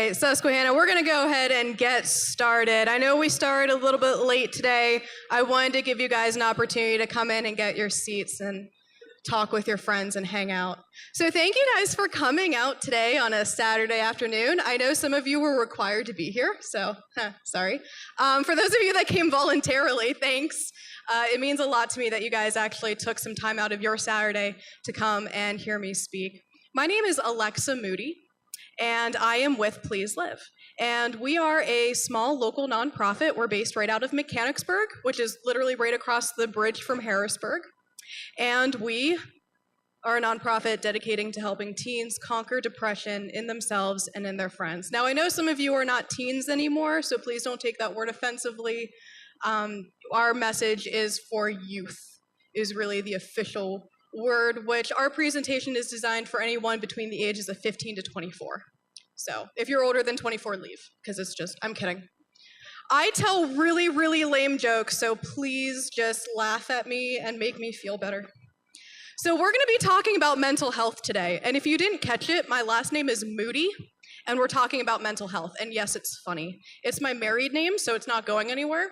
right, Susquehanna, we're going to go ahead and get started. I know we started a little bit late today. I wanted to give you guys an opportunity to come in and get your seats and talk with your friends and hang out. So thank you guys for coming out today on a Saturday afternoon. I know some of you were required to be here, so sorry. For those of you that came voluntarily, thanks. It means a lot to me that you guys actually took some time out of your Saturday to come and hear me speak. My name is Alexa Moody, and I am with Please Live. And we are a small local nonprofit. We're based right out of Mechanicsburg, which is literally right across the bridge from Harrisburg. And we are a nonprofit dedicating to helping teens conquer depression in themselves and in their friends. Now, I know some of you are not teens anymore, so please don't take that word offensively. Our message is for youth, is really the official word, which our presentation is designed for anyone between the ages of 15 to 24. So if you're older than 24, leave, because it's just, I'm kidding. I tell really, really lame jokes, so please just laugh at me and make me feel better. So we're gonna be talking about mental health today, and if you didn't catch it, my last name is Moody, and we're talking about mental health, and yes, it's funny. It's my married name, so it's not going anywhere,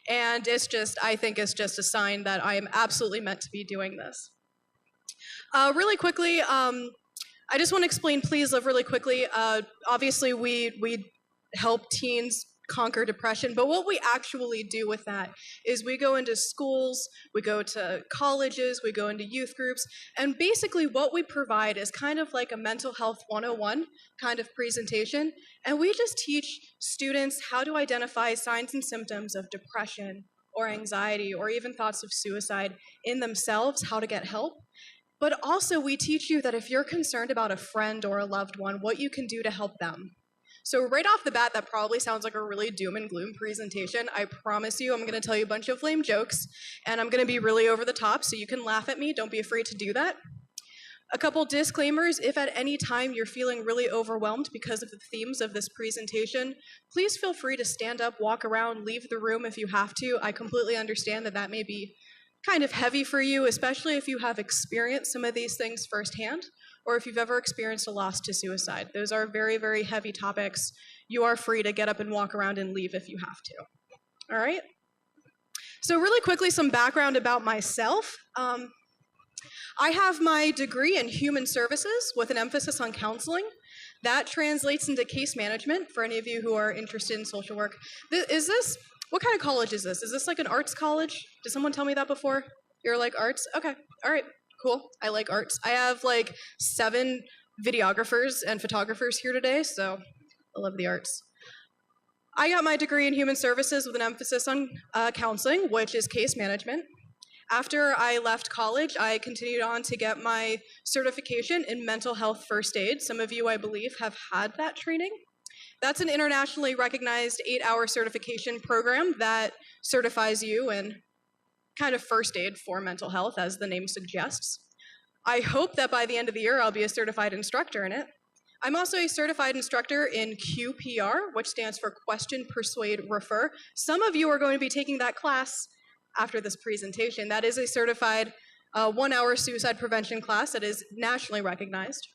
and it's just, I think it's just a sign that I am absolutely meant to be doing this. Really quickly, I just want to explain Please Live really quickly. Obviously, we help teens conquer depression, but what we actually do with that is we go into schools, we go to colleges, we go into youth groups, and basically what we provide is kind of like a mental health 101 kind of presentation, and we just teach students how to identify signs and symptoms of depression or anxiety or even thoughts of suicide in themselves, how to get help. But also we teach you that if you're concerned about a friend or a loved one, what you can do to help them. So right off the bat, that probably sounds like a really doom and gloom presentation. I promise you, I'm gonna tell you a bunch of lame jokes, and I'm gonna be really over the top, so you can laugh at me, don't be afraid to do that. A couple disclaimers: if at any time you're feeling really overwhelmed because of the themes of this presentation, please feel free to stand up, walk around, leave the room if you have to. I completely understand that that may be kind of heavy for you, especially if you have experienced some of these things firsthand, or if you've ever experienced a loss to suicide. Those are very, very heavy topics. You are free to get up and walk around and leave if you have to. All right? So really quickly, some background about myself. I have my degree in human services with an emphasis on counseling. That translates into case management for any of you who are interested in social work. What kind of college is this? Is this like an arts college? Did someone tell me that before? You're like arts? Okay, all right, cool. I like arts. I have like 7 videographers and photographers here today, so I love the arts. I got my degree in human services with an emphasis on counseling, which is case management. After I left college, I continued on to get my certification in mental health first aid. Some of you, I believe, have had that training. That's an internationally recognized 8-hour certification program that certifies you in kind of first aid for mental health, as the name suggests. I hope that by the end of the year, I'll be a certified instructor in it. I'm also a certified instructor in QPR, which stands for Question, Persuade, Refer. Some of you are going to be taking that class after this presentation. That is a certified 1-hour suicide prevention class that is nationally recognized.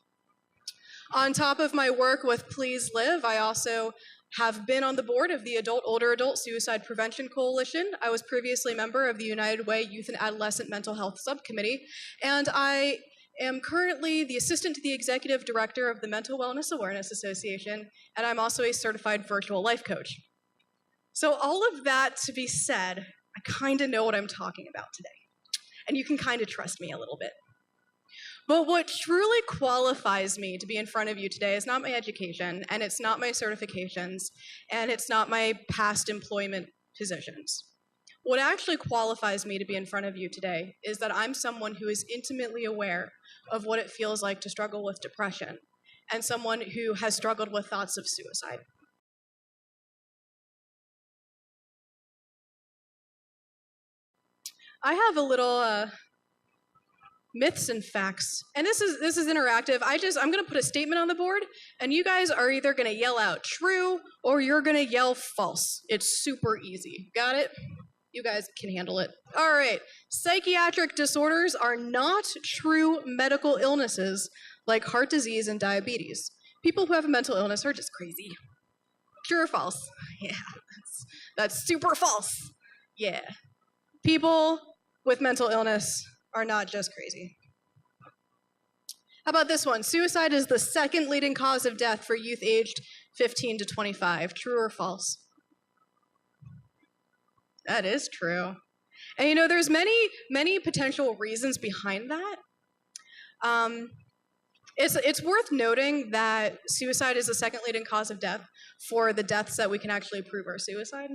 On top of my work with Please Live, I also have been on the board of the Older Adult Suicide Prevention Coalition. I was previously a member of the United Way Youth and Adolescent Mental Health Subcommittee, and I am currently the assistant to the executive director of the Mental Wellness Awareness Association, and I'm also a certified virtual life coach. So all of that to be said, I kind of know what I'm talking about today, and you can kind of trust me a little bit. But what truly qualifies me to be in front of you today is not my education, and it's not my certifications, and it's not my past employment positions. What actually qualifies me to be in front of you today is that I'm someone who is intimately aware of what it feels like to struggle with depression, and someone who has struggled with thoughts of suicide. I have a little myths and facts, and this is interactive. I'm gonna put a statement on the board, and you guys are either gonna yell out true or you're gonna yell false. It's super easy. Got it? You guys can handle it. All right. Psychiatric disorders are not true medical illnesses like heart disease and diabetes. People who have a mental illness are just crazy. True or false? Yeah, that's super false. Yeah. People with mental illness are not just crazy. How about this one? Suicide is the second leading cause of death for youth aged 15 to 25. True or false? That is true. And you know, there's many potential reasons behind that. It's worth noting that suicide is the second leading cause of death for the deaths that we can actually prove are suicide.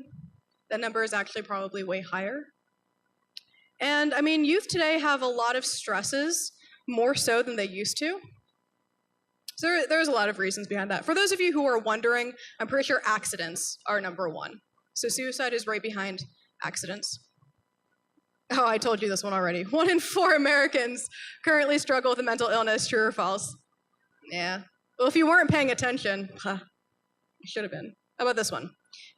That number is actually probably way higher. And I mean, youth today have a lot of stresses, more so than they used to. So there's a lot of reasons behind that. For those of you who are wondering, I'm pretty sure accidents are number one. So suicide is right behind accidents. Oh, I told you this one already. 1 in 4 Americans currently struggle with a mental illness. True or false? Yeah. Well, if you weren't paying attention, you should have been. How about this one?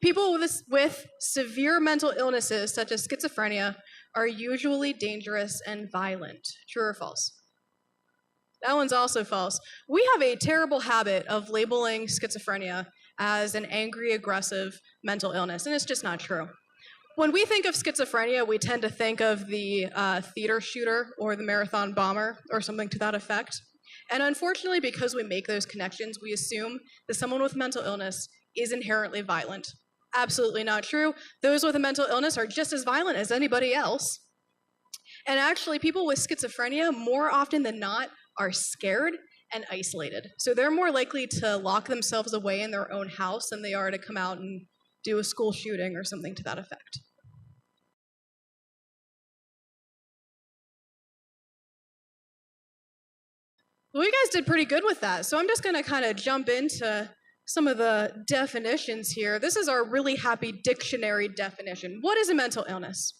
People with severe mental illnesses, such as schizophrenia, are usually dangerous and violent. True or false? That one's also false. We have a terrible habit of labeling schizophrenia as an angry, aggressive mental illness, and it's just not true. When we think of schizophrenia, we tend to think of the theater shooter or the marathon bomber or something to that effect. And unfortunately, because we make those connections, we assume that someone with mental illness is inherently violent. Absolutely not true. Those with a mental illness are just as violent as anybody else. And actually, people with schizophrenia, more often than not, are scared and isolated. So they're more likely to lock themselves away in their own house than they are to come out and do a school shooting or something to that effect. Well, you guys did pretty good with that. So I'm just going to kind of jump into some of the definitions here. This is our Really Happy Dictionary definition. What is a mental illness?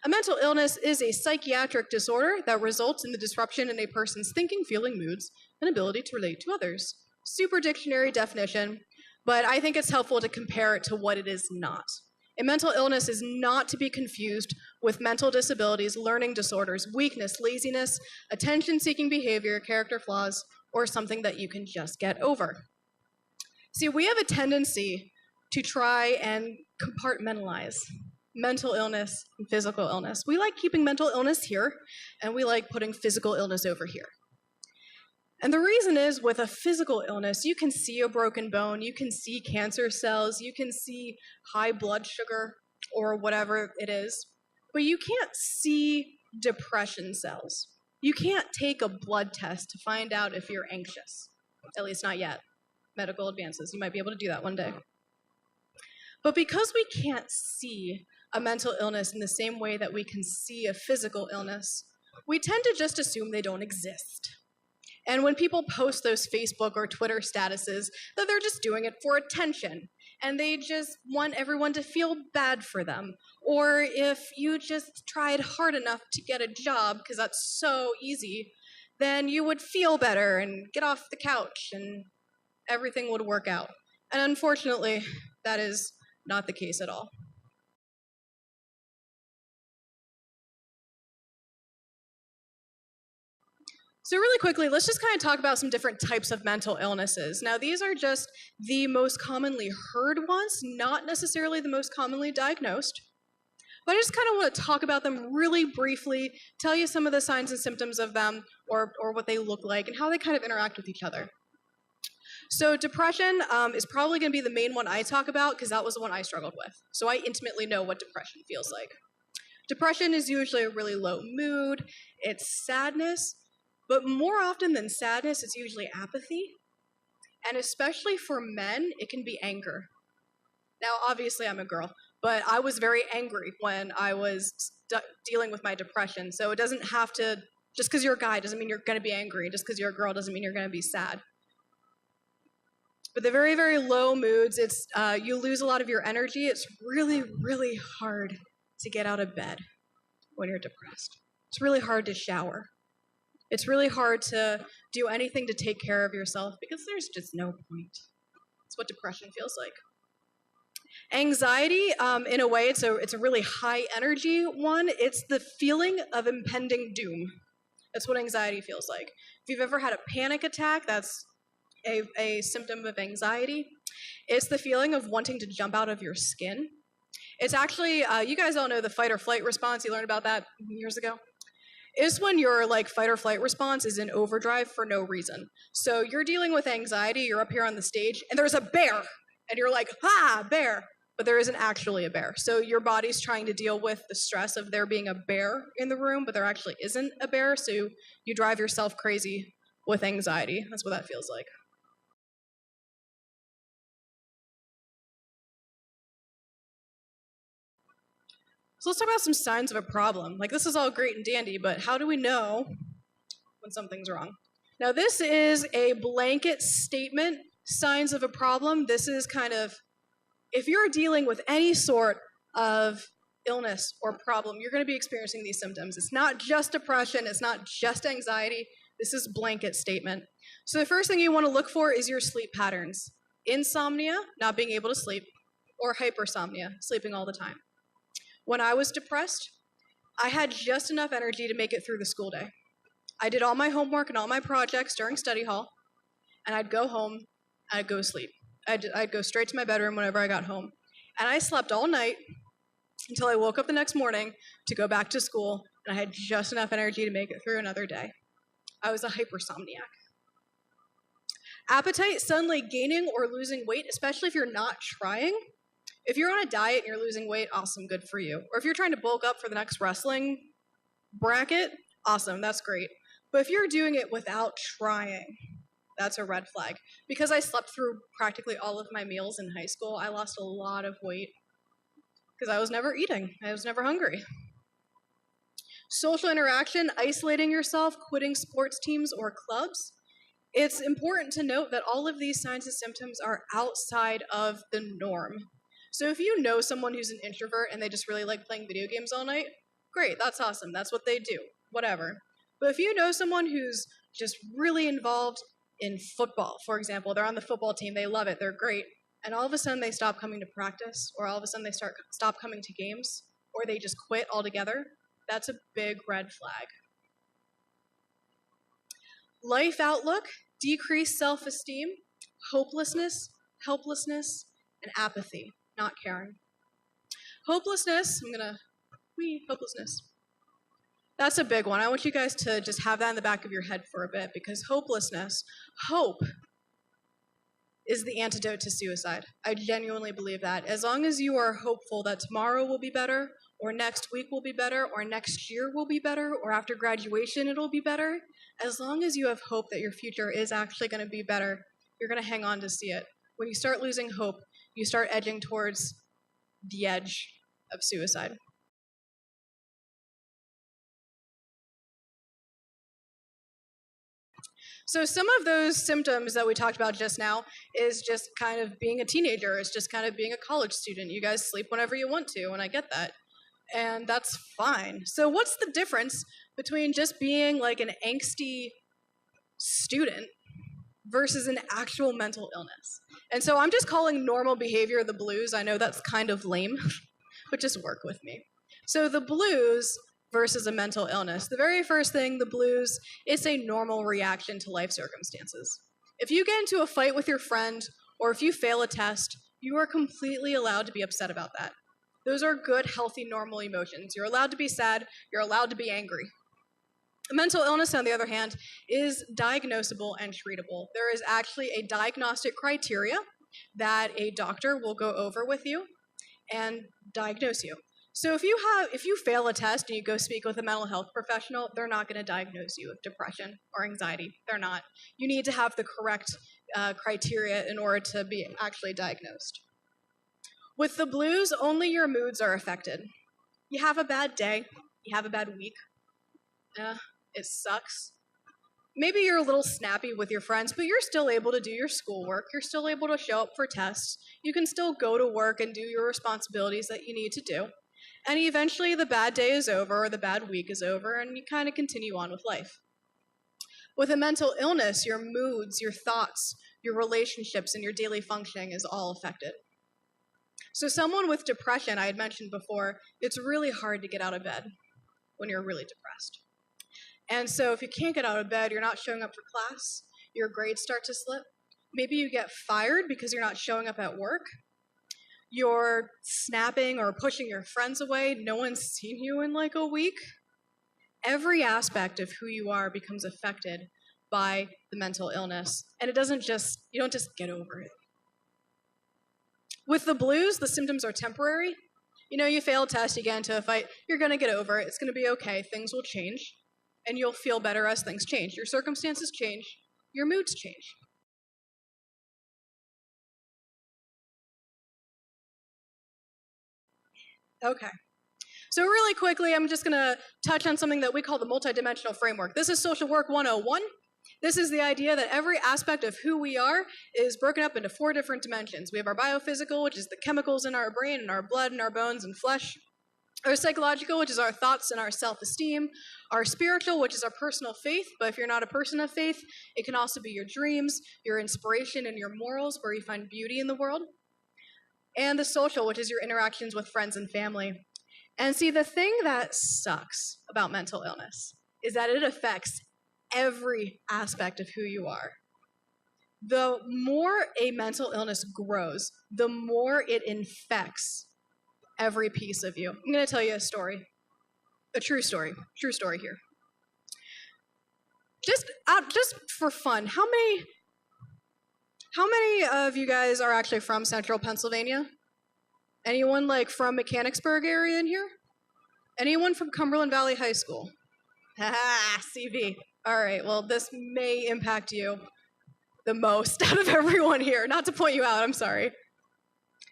A mental illness is a psychiatric disorder that results in the disruption in a person's thinking, feeling, moods, and ability to relate to others. Super dictionary definition, but I think it's helpful to compare it to what it is not. A mental illness is not to be confused with mental disabilities, learning disorders, weakness, laziness, attention-seeking behavior, character flaws, or something that you can just get over. See, we have a tendency to try and compartmentalize mental illness and physical illness. We like keeping mental illness here, and we like putting physical illness over here. And the reason is, with a physical illness, you can see a broken bone, you can see cancer cells, you can see high blood sugar, or whatever it is, but you can't see depression cells. You can't take a blood test to find out if you're anxious, at least not yet. Medical advances, you might be able to do that one day. But because we can't see a mental illness in the same way that we can see a physical illness, we tend to just assume they don't exist. And when people post those Facebook or Twitter statuses, that they're just doing it for attention, and they just want everyone to feel bad for them. Or if you just tried hard enough to get a job, because that's so easy, then you would feel better and get off the couch and everything would work out. And unfortunately, that is not the case at all. So really quickly, let's just kind of talk about some different types of mental illnesses. Now, these are just the most commonly heard ones, not necessarily the most commonly diagnosed. But I just kind of want to talk about them really briefly, tell you some of the signs and symptoms of them, or what they look like, and how they kind of interact with each other. So depression is probably going to be the main one I talk about, because that was the one I struggled with. So I intimately know what depression feels like. Depression is usually a really low mood, it's sadness, but more often than sadness, it's usually apathy. And especially for men, it can be anger. Now, obviously, I'm a girl, but I was very angry when I was dealing with my depression. So it doesn't have to, just because you're a guy doesn't mean you're going to be angry. Just because you're a girl doesn't mean you're going to be sad. But the very, very low moods, it's you lose a lot of your energy. It's really, really hard to get out of bed when you're depressed. It's really hard to shower. It's really hard to do anything to take care of yourself because there's just no point. It's what depression feels like. Anxiety, in a way, it's a really high energy one. It's the feeling of impending doom. That's what anxiety feels like. If you've ever had a panic attack, that's a symptom of anxiety. It's the feeling of wanting to jump out of your skin. It's actually, you guys all know the fight or flight response. You learned about that years ago. It's when your fight or flight response is in overdrive for no reason. So you're dealing with anxiety, you're up here on the stage, and there's a bear, and you're like, ah, bear, but there isn't actually a bear. So your body's trying to deal with the stress of there being a bear in the room, but there actually isn't a bear, so you drive yourself crazy with anxiety. That's what that feels like. So let's talk about some signs of a problem. This is all great and dandy, but how do we know when something's wrong? Now, this is a blanket statement, signs of a problem. This is kind of, if you're dealing with any sort of illness or problem, you're going to be experiencing these symptoms. It's not just depression, it's not just anxiety. This is blanket statement. So the first thing you want to look for is your sleep patterns. Insomnia, not being able to sleep, or hypersomnia, sleeping all the time. When I was depressed, I had just enough energy to make it through the school day. I did all my homework and all my projects during study hall, and I'd go home, and I'd go to sleep. I'd go straight to my bedroom whenever I got home. And I slept all night until I woke up the next morning to go back to school, and I had just enough energy to make it through another day. I was a hypersomniac. Appetite, suddenly gaining or losing weight, especially if you're not trying. If you're on a diet and you're losing weight, awesome, good for you. Or if you're trying to bulk up for the next wrestling bracket, awesome, that's great. But if you're doing it without trying, that's a red flag. Because I slept through practically all of my meals in high school, I lost a lot of weight because I was never eating. I was never hungry. Social interaction, isolating yourself, quitting sports teams or clubs. It's important to note that all of these signs and symptoms are outside of the norm. So if you know someone who's an introvert and they just really like playing video games all night, great, that's awesome, that's what they do, whatever. But if you know someone who's just really involved in football, for example, they're on the football team, they love it, they're great, and all of a sudden they stop coming to practice, or all of a sudden they stop coming to games, or they just quit altogether, that's a big red flag. Life outlook, decreased self-esteem, hopelessness, helplessness, and apathy. Not caring. Hopelessness, hopelessness. That's a big one. I want you guys to just have that in the back of your head for a bit, because hopelessness, hope, is the antidote to suicide. I genuinely believe that. As long as you are hopeful that tomorrow will be better, or next week will be better, or next year will be better, or after graduation it'll be better, as long as you have hope that your future is actually going to be better, you're going to hang on to see it. When you start losing hope, you start edging towards the edge of suicide. So some of those symptoms that we talked about just now is just kind of being a teenager. It's just kind of being a college student. You guys sleep whenever you want to, and I get that. And that's fine. So what's the difference between just being like an angsty student versus an actual mental illness? And so I'm just calling normal behavior the blues. I know that's kind of lame, but just work with me. So the blues versus a mental illness. The very first thing, the blues, it's a normal reaction to life circumstances. If you get into a fight with your friend, or if you fail a test, you are completely allowed to be upset about that. Those are good, healthy, normal emotions. You're allowed to be sad, you're allowed to be angry. A mental illness, on the other hand, is diagnosable and treatable. There is actually a diagnostic criteria that a doctor will go over with you and diagnose you. So if you fail a test and you go speak with a mental health professional, they're not going to diagnose you with depression or anxiety. They're not. You need to have the correct criteria in order to be actually diagnosed. With the blues, only your moods are affected. You have a bad day, you have a bad week, it sucks. Maybe you're a little snappy with your friends, but you're still able to do your schoolwork, you're still able to show up for tests, you can still go to work and do your responsibilities that you need to do. And eventually the bad day is over, or the bad week is over, and you kind of continue on with life. With a mental illness, your moods, your thoughts, your relationships, and your daily functioning is all affected. So someone with depression, I had mentioned before, it's really hard to get out of bed when you're really depressed. And so if you can't get out of bed, you're not showing up for class, your grades start to slip, Maybe you get fired because you're not showing up at work. You're snapping or pushing your friends away. No one's seen you in like a week. Every aspect of who you are becomes affected by the mental illness. And you don't just get over it. With the blues, the symptoms are temporary. You fail a test, you get into a fight, you're gonna get over it. It's gonna be okay. Things will change. And you'll feel better as things change. Your circumstances change, your moods change. Okay. So really quickly, I'm just gonna touch on something that we call the multidimensional framework. This is Social Work 101. This is the idea that every aspect of who we are is broken up into 4 different dimensions. We have our biophysical, which is the chemicals in our brain and our blood and our bones and flesh. Our psychological, which is our thoughts and our self-esteem. Our spiritual, which is our personal faith, but if you're not a person of faith, it can also be your dreams, your inspiration, and your morals, where you find beauty in the world. And the social, which is your interactions with friends and family. And see, the thing that sucks about mental illness is that it affects every aspect of who you are. The more a mental illness grows, the more it infects every piece of you. I'm going to tell you a story, a true story here. Just for fun, how many of you guys are actually from Central Pennsylvania? Anyone like from Mechanicsburg area in here? Anyone from Cumberland Valley High School? Haha, CV. All right, well, this may impact you the most out of everyone here. Not to point you out, I'm sorry.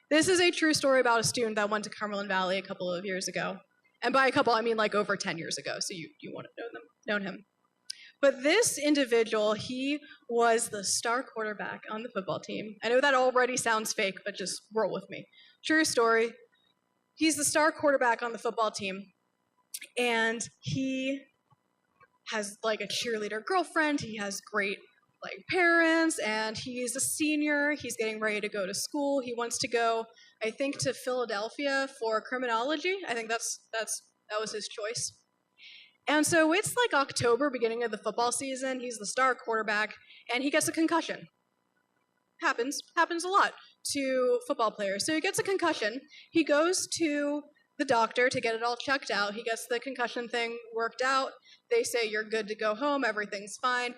This is a true story about a student that went to Cumberland Valley a couple of years ago. And by a couple, I mean like over 10 years ago, so you wouldn't have known him. But this individual, he was the star quarterback on the football team. I know that already sounds fake, but just roll with me. True story. He's the star quarterback on the football team. And he has like a cheerleader girlfriend. He has great like parents, and he's a senior. He's getting ready to go to school. He wants to go, I think, to Philadelphia for criminology. I think that was his choice. And so it's like October, beginning of the football season. He's the star quarterback, and he gets a concussion. Happens a lot to football players. So he gets a concussion. He goes to the doctor to get it all checked out. He gets the concussion thing worked out. They say you're good to go home, everything's fine,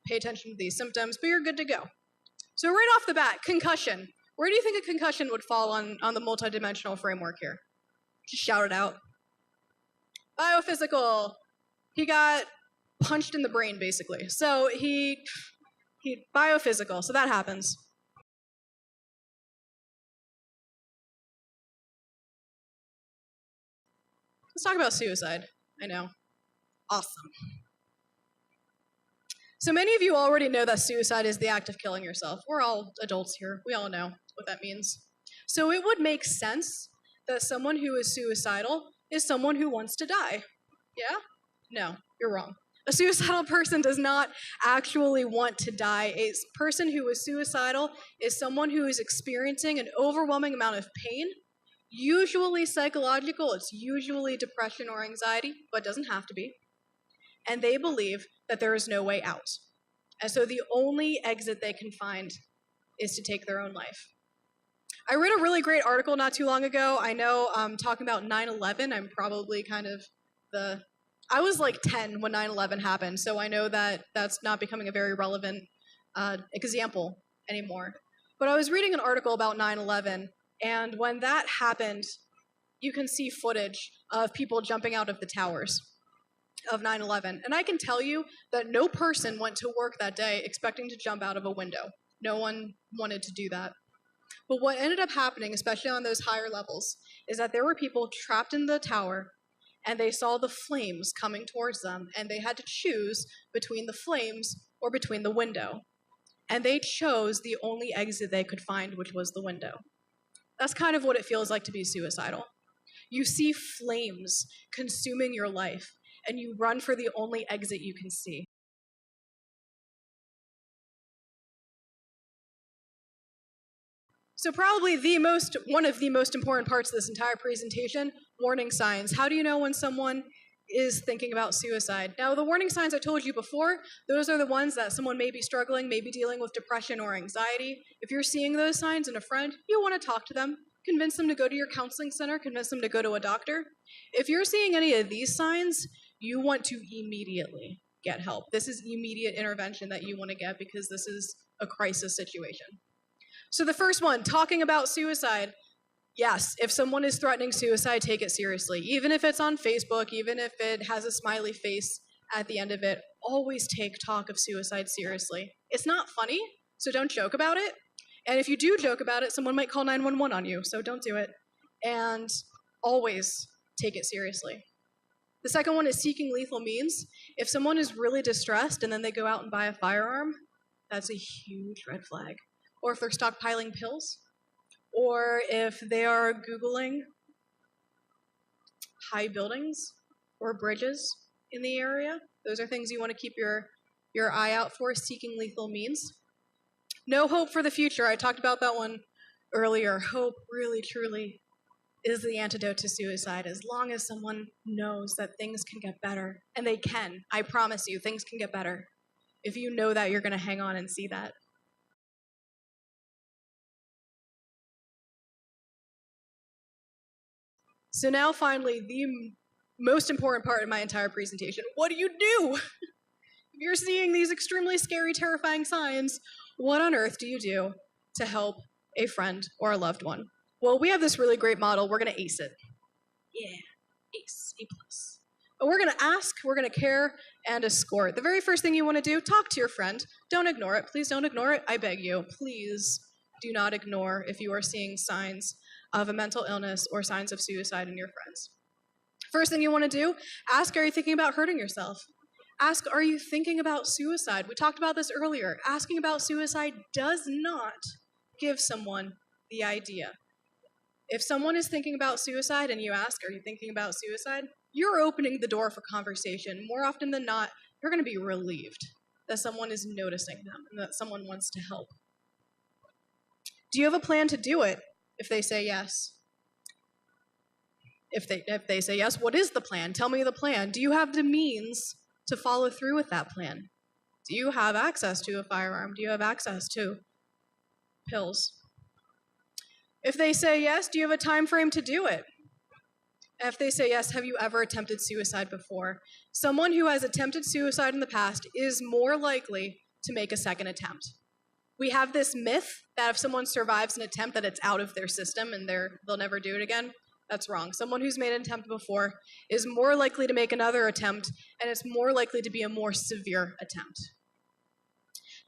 pay attention to these symptoms, but you're good to go. So right off the bat, concussion. Where do you think a concussion would fall on the multidimensional framework here? Just shout it out. Biophysical. He got punched in the brain, basically. So he biophysical, so that happens. Let's talk about suicide. I know. Awesome. So many of you already know that suicide is the act of killing yourself. We're all adults here. We all know what that means. So it would make sense that someone who is suicidal is someone who wants to die. Yeah? No, you're wrong. A suicidal person does not actually want to die. A person who is suicidal is someone who is experiencing an overwhelming amount of pain, usually psychological. It's usually depression or anxiety, but it doesn't have to be. And they believe that there is no way out. And so the only exit they can find is to take their own life. I read a really great article not too long ago. I know talking about 9/11, I'm probably kind of I was like 10 when 9/11 happened, so I know that that's not becoming a very relevant example anymore. But I was reading an article about 9/11, and when that happened, you can see footage of people jumping out of the towers of 9/11. And I can tell you that no person went to work that day expecting to jump out of a window. No one wanted to do that. But what ended up happening, especially on those higher levels, is that there were people trapped in the tower, and they saw the flames coming towards them, and they had to choose between the flames or between the window. And they chose the only exit they could find, which was the window. That's kind of what it feels like to be suicidal. You see flames consuming your life, and you run for the only exit you can see. So probably one of the most important parts of this entire presentation, warning signs. How do you know when someone is thinking about suicide. Now, the warning signs I told you before, those are the ones that someone may be struggling, maybe dealing with depression or anxiety. If you're seeing those signs in a friend, you want to talk to them, convince them to go to your counseling center, convince them to go to a doctor. If you're seeing any of these signs, you want to immediately get help. This is immediate intervention that you want to get because this is a crisis situation. So the first one, talking about suicide. Yes, if someone is threatening suicide, take it seriously. Even if it's on Facebook, even if it has a smiley face at the end of it, always take talk of suicide seriously. It's not funny, so don't joke about it. And if you do joke about it, someone might call 911 on you, so don't do it. And always take it seriously. The second one is seeking lethal means. If someone is really distressed and then they go out and buy a firearm, that's a huge red flag. Or if they're stockpiling pills, or if they are Googling high buildings or bridges in the area. Those are things you want to keep your eye out for, seeking lethal means. No hope for the future. I talked about that one earlier. Hope really, truly is the antidote to suicide. As long as someone knows that things can get better, and they can, I promise you, things can get better. If you know that, you're going to hang on and see that. So now finally, the most important part of my entire presentation. What do you do? If you're seeing these extremely scary, terrifying signs, what on earth do you do to help a friend or a loved one? Well, we have this really great model. We're going to ACE it. Yeah, ACE, A+. But we're going to ask, we're going to care, and escort. The very first thing you want to do, talk to your friend. Don't ignore it. Please don't ignore it. I beg you. Please do not ignore if you are seeing signs of a mental illness or signs of suicide in your friends. First thing you want to do, ask, are you thinking about hurting yourself? Ask, are you thinking about suicide? We talked about this earlier. Asking about suicide does not give someone the idea. If someone is thinking about suicide and you ask, are you thinking about suicide? You're opening the door for conversation. More often than not, you're going to be relieved that someone is noticing them and that someone wants to help. Do you have a plan to do it? If they say yes. If they say yes, what is the plan? Tell me the plan. Do you have the means to follow through with that plan? Do you have access to a firearm? Do you have access to pills? If they say yes, do you have a time frame to do it? If they say yes, have you ever attempted suicide before? Someone who has attempted suicide in the past is more likely to make a second attempt. We have this myth that if someone survives an attempt that it's out of their system and they'll never do it again. That's wrong. Someone who's made an attempt before is more likely to make another attempt, and it's more likely to be a more severe attempt.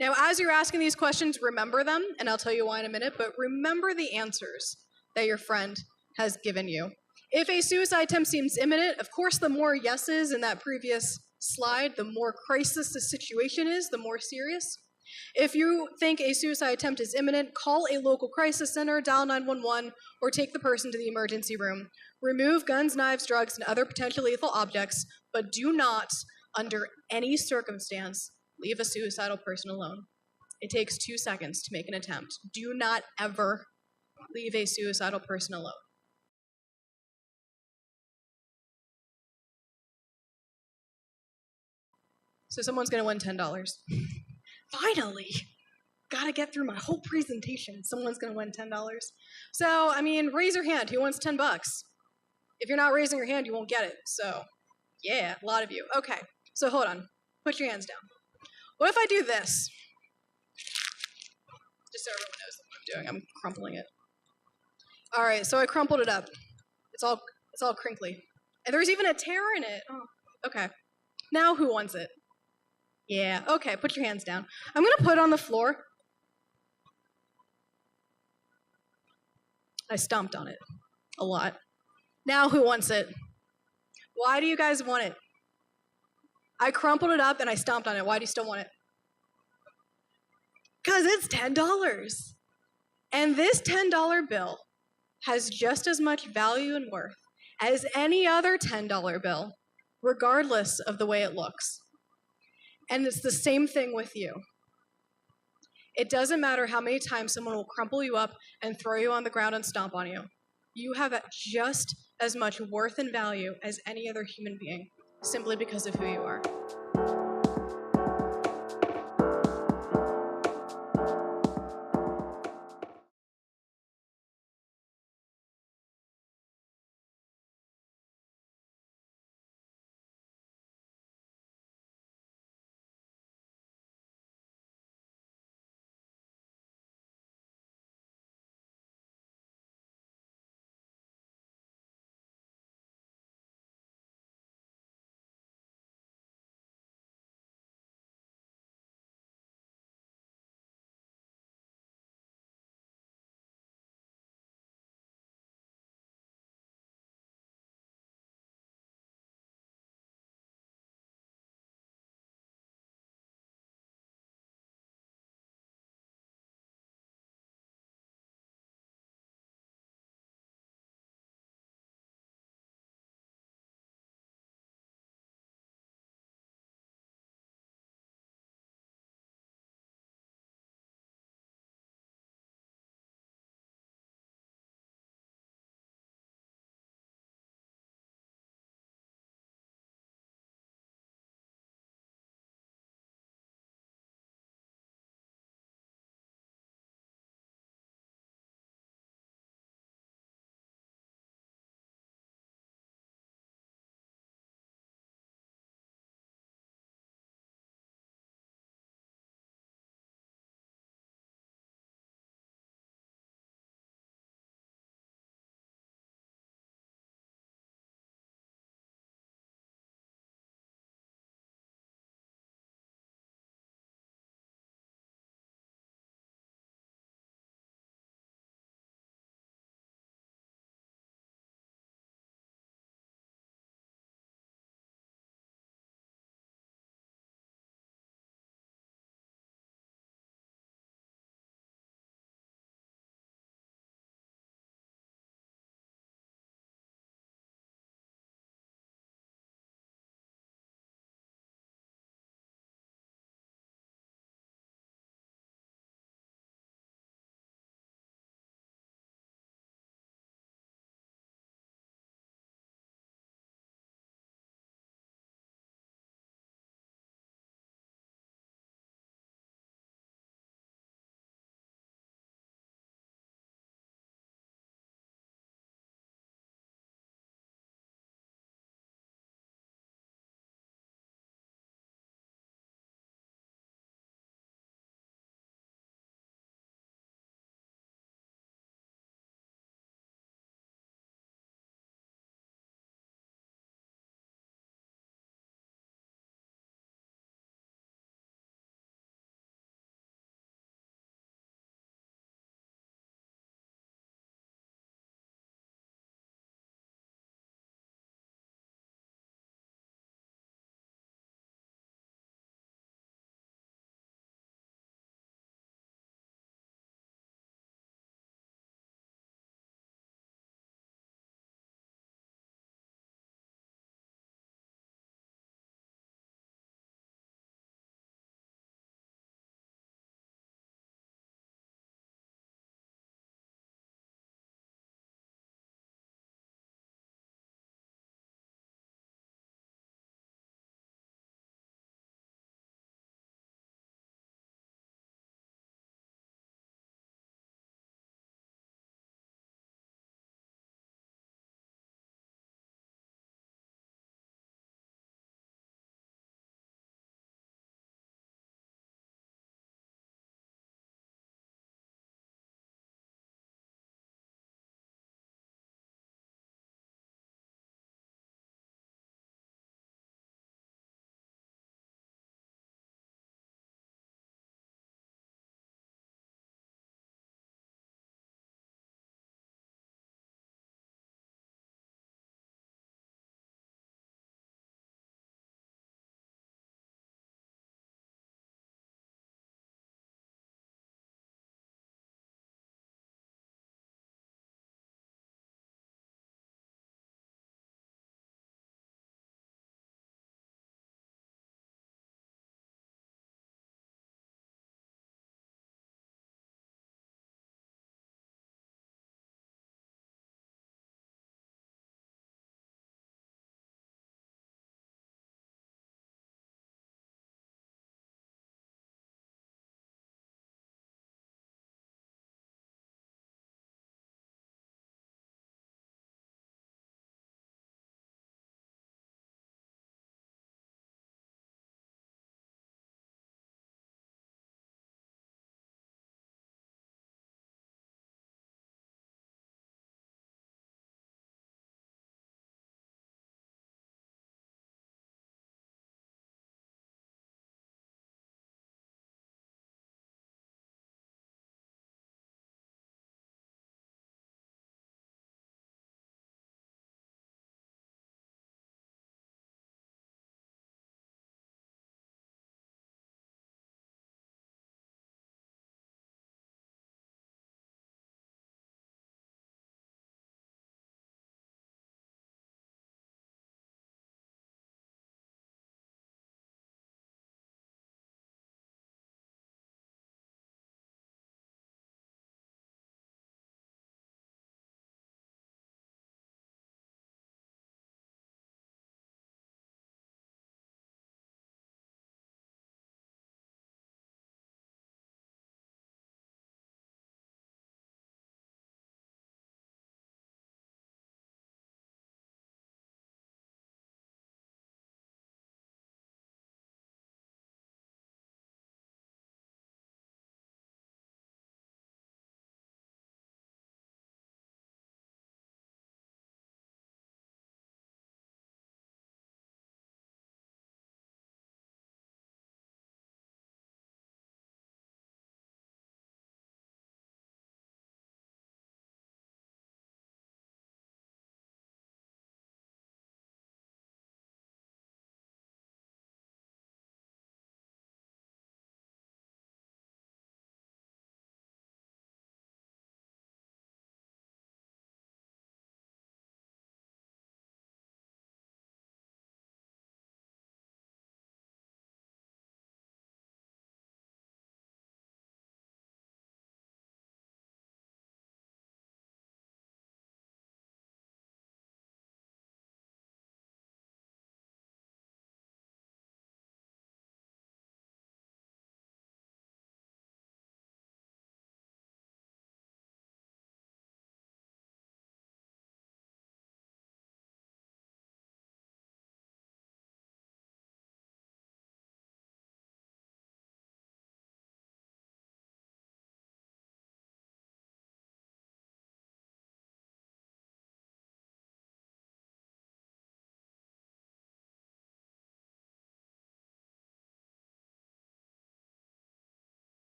Now, as you're asking these questions, remember them, and I'll tell you why in a minute, but remember the answers that your friend has given you. If a suicide attempt seems imminent, of course, the more yeses in that previous slide, the more crisis the situation is, the more serious. If you think a suicide attempt is imminent, call a local crisis center, dial 911, or take the person to the emergency room. Remove guns, knives, drugs, and other potentially lethal objects, but do not, under any circumstance, leave a suicidal person alone. It takes 2 seconds to make an attempt. Do not ever leave a suicidal person alone. So someone's going to win $10. Finally! Gotta get through my whole presentation. Someone's going to win $10. So, I mean, raise your hand. Who wants $10? If you're not raising your hand, you won't get it. So, yeah, a lot of you. Okay, so hold on. Put your hands down. What if I do this? Just so everyone knows what I'm doing. I'm crumpling it. All right, so I crumpled it up. It's all crinkly. And there's even a tear in it. Oh, okay. Now who wants it? Yeah, okay, put your hands down. I'm gonna put it on the floor. I stomped on it a lot. Now who wants it? Why do you guys want it? I crumpled it up and I stomped on it. Why do you still want it? Because it's $10. And this $10 bill has just as much value and worth as any other $10 bill, regardless of the way it looks. And it's the same thing with you. It doesn't matter how many times someone will crumple you up and throw you on the ground and stomp on you. You have just as much worth and value as any other human being. simply because of who you are.